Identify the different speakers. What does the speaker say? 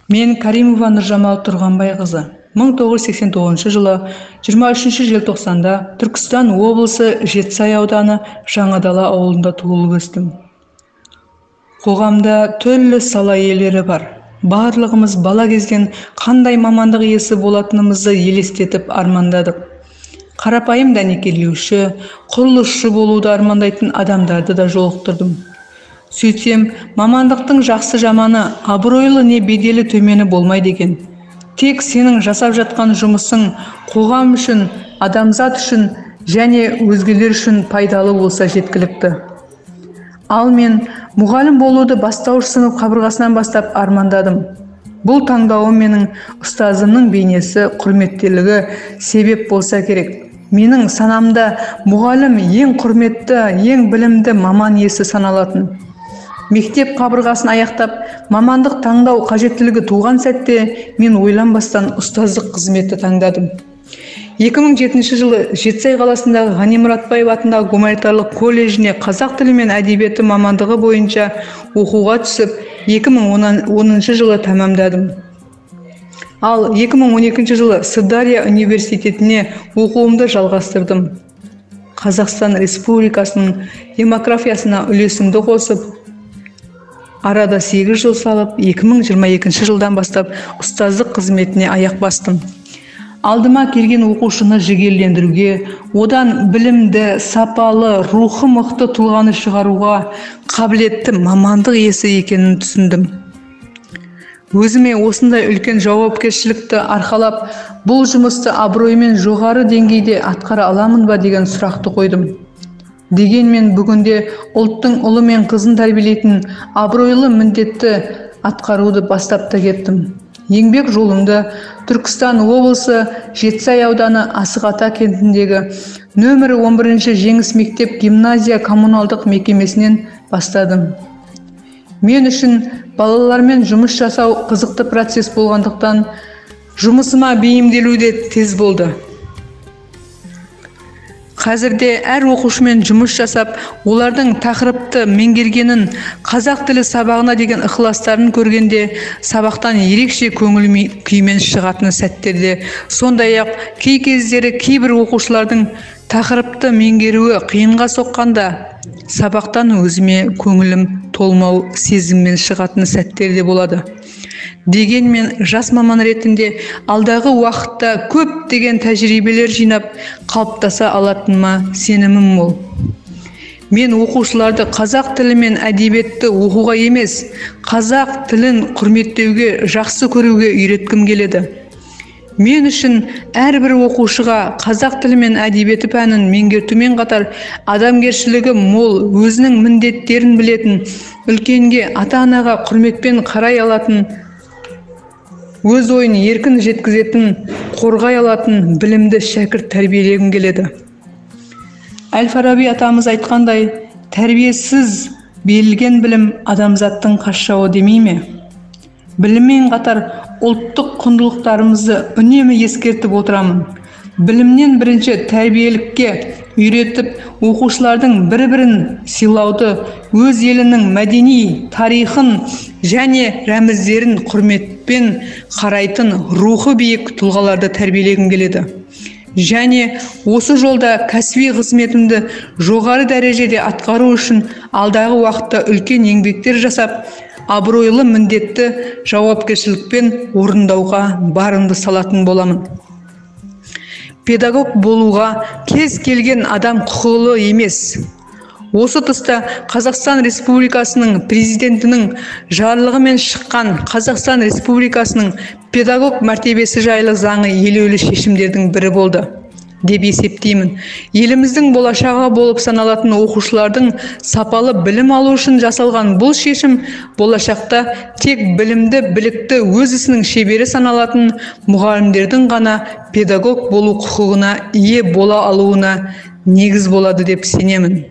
Speaker 1: Мен Каримова Нұржамал Тұрғанбайқызы. 1989 жылы 23 желтоқсанда Түркістан облысы Жетісай ауданы Жаңадала ауылында туылып өстім. Қоғамда түрлі сала иелері бар. Барлығымыз бала кезден қандай мамандық иесі болатынымызды елестетіп армандадық. Қарапайым дәнекерлеуші, құрылысшы болуды армандайтын адамдарды да жолықтырдым. Сөйтсем, мамандықтың жақсы жаманы, абыройлы не беделі төмені болмайды екен. Тек сенің жасап жатқан жұмысың қоғам үшін, адамзат үшін және өзгелер үшін пайдалы болса жеткілікті. Ал мен мұғалім болуды бастауыш сынып қабырғасынан бастап армандадым. Бұл таңдауым менің ұстазымның бейнесі, құрметтілігі себеп болса керек. Менің санамда мұғалім ең құрметті, ең білімді маман иесі саналатын. Мектеп қабырғасын аяқтап, мамандық таңдау қажеттілігі туған сәтте мен ойланбастан ұстаздық қызметті таңдадым. 2007 жылы Жетісай қаласындағы Ғани Мұратбаев атындағы гуманитарлық колледжіне қазақ тілі мен әдебиеті мамандығы бойынша оқуға түсіп, 2010 жылы тәмамдадым. Ал 2012 жылы Сырдария университетіне оқуымды жалғастырдым. Қазақстан Республикасының демографиясына үлесімді қосып, арада 8 жыл салып, 2022 жылдан бастап ұстаздық қызметіне аяқ бастым. Алдыма келген оқушыны жігерлендіруге, одан білімді, сапалы, рухы мықты тұлғаны шығаруға қабілетті мамандық иесі екенін түсіндім. Өзіме осындай үлкен жауапкершілікті арқалап, бұл жұмысты абыроймен жоғары деңгейде атқара аламын ба деген сұрақты қойдым. Дегенмен бүгінде ұлттың ұлы мен қызын тәрбиелейтін абыройлы міндетті атқаруды бастап та кеттім. Еңбек жолымды Түркістан облысы Жетісай ауданы Асық-Ата кентіндегі нөмірі 11 Жеңіс мектеп гимназия коммуналдық мекемесінен бастадым. Мен үшін балалармен жұмыс жасау қызықты процесс болғандықтан жұмысыма бейімделу де тез болды. Қазірде әр оқушымен жұмыс жасап, олардың тақырыпты меңгергенін, қазақ тілі сабағына деген ықыластарын көргенде, сабақтан ерекше көңіл күймен шығатын сәттерде, сондай-ақ кей кездері кейбір оқушылардың тақырыпты меңгеруі қиынға соққанда, сабақтан өзіме көңілім толмау сезіммен шығатын сәттерде болады. Дегенмен жас маман ретінде алдағы уақытта көптеген тәжірибелер жинап, қалыптаса алатыныма сенімім мол. Мен оқушыларды қазақ тілі мен әдебиетті оқуға емес, қазақ тілін құрметтеуге, жақсы көруге үйреткім келеді. Мен үшін әрбір оқушыға қазақ тілі мен әдебиеті пәнін меңгертумен қатар адамгершілігі мол, өзінің міндеттерін білетін, үлкенге, ата-анаға құрметпен қарай алатын, өз ойын еркін жеткізетін, қорғай алатын білімді шәкірт тәрбиелегім келеді. Әл-Фараби атамыз айтқандай, тәрбиесіз берілген білім адамзаттың қасшауы демей ме? Біліммен қатар ұлттық құндылықтарымызды үнемі ескертіп отырамын. Білімнен бірінші тәрбиелікке үйретіп, оқушылардың бір-бірін сыйлауды, өз елінің мәдени тарихын және рәміздерін құрметпен қарайтын рухы биік тұлғаларды тәрбиелегім келеді. Және осы жолда кәсіби қызметімді жоғары дәрежеде атқару үшін алдағы уақытта үлкен еңбектер жасап, абыройлы міндетті жауапкершілікпен орындауға барымды салатын боламын. Педагог болуға кез келген адам құқылы емес. Осы тұста Қазақстан Республикасының президентінің жарлығымен шыққан Қазақстан Республикасының педагог мәртебесі жайлы заңы елеулі шешімдердің бірі болды деп есептеймін. Еліміздің болашағы болып саналатын оқушылардың сапалы білім алу үшін жасалған бұл шешім болашақта тек білімді, білікті, өз ісінің шебері саналатын мұғалімдердің ғана педагог болу құқығына ие бола алуына негіз болады деп сенемін.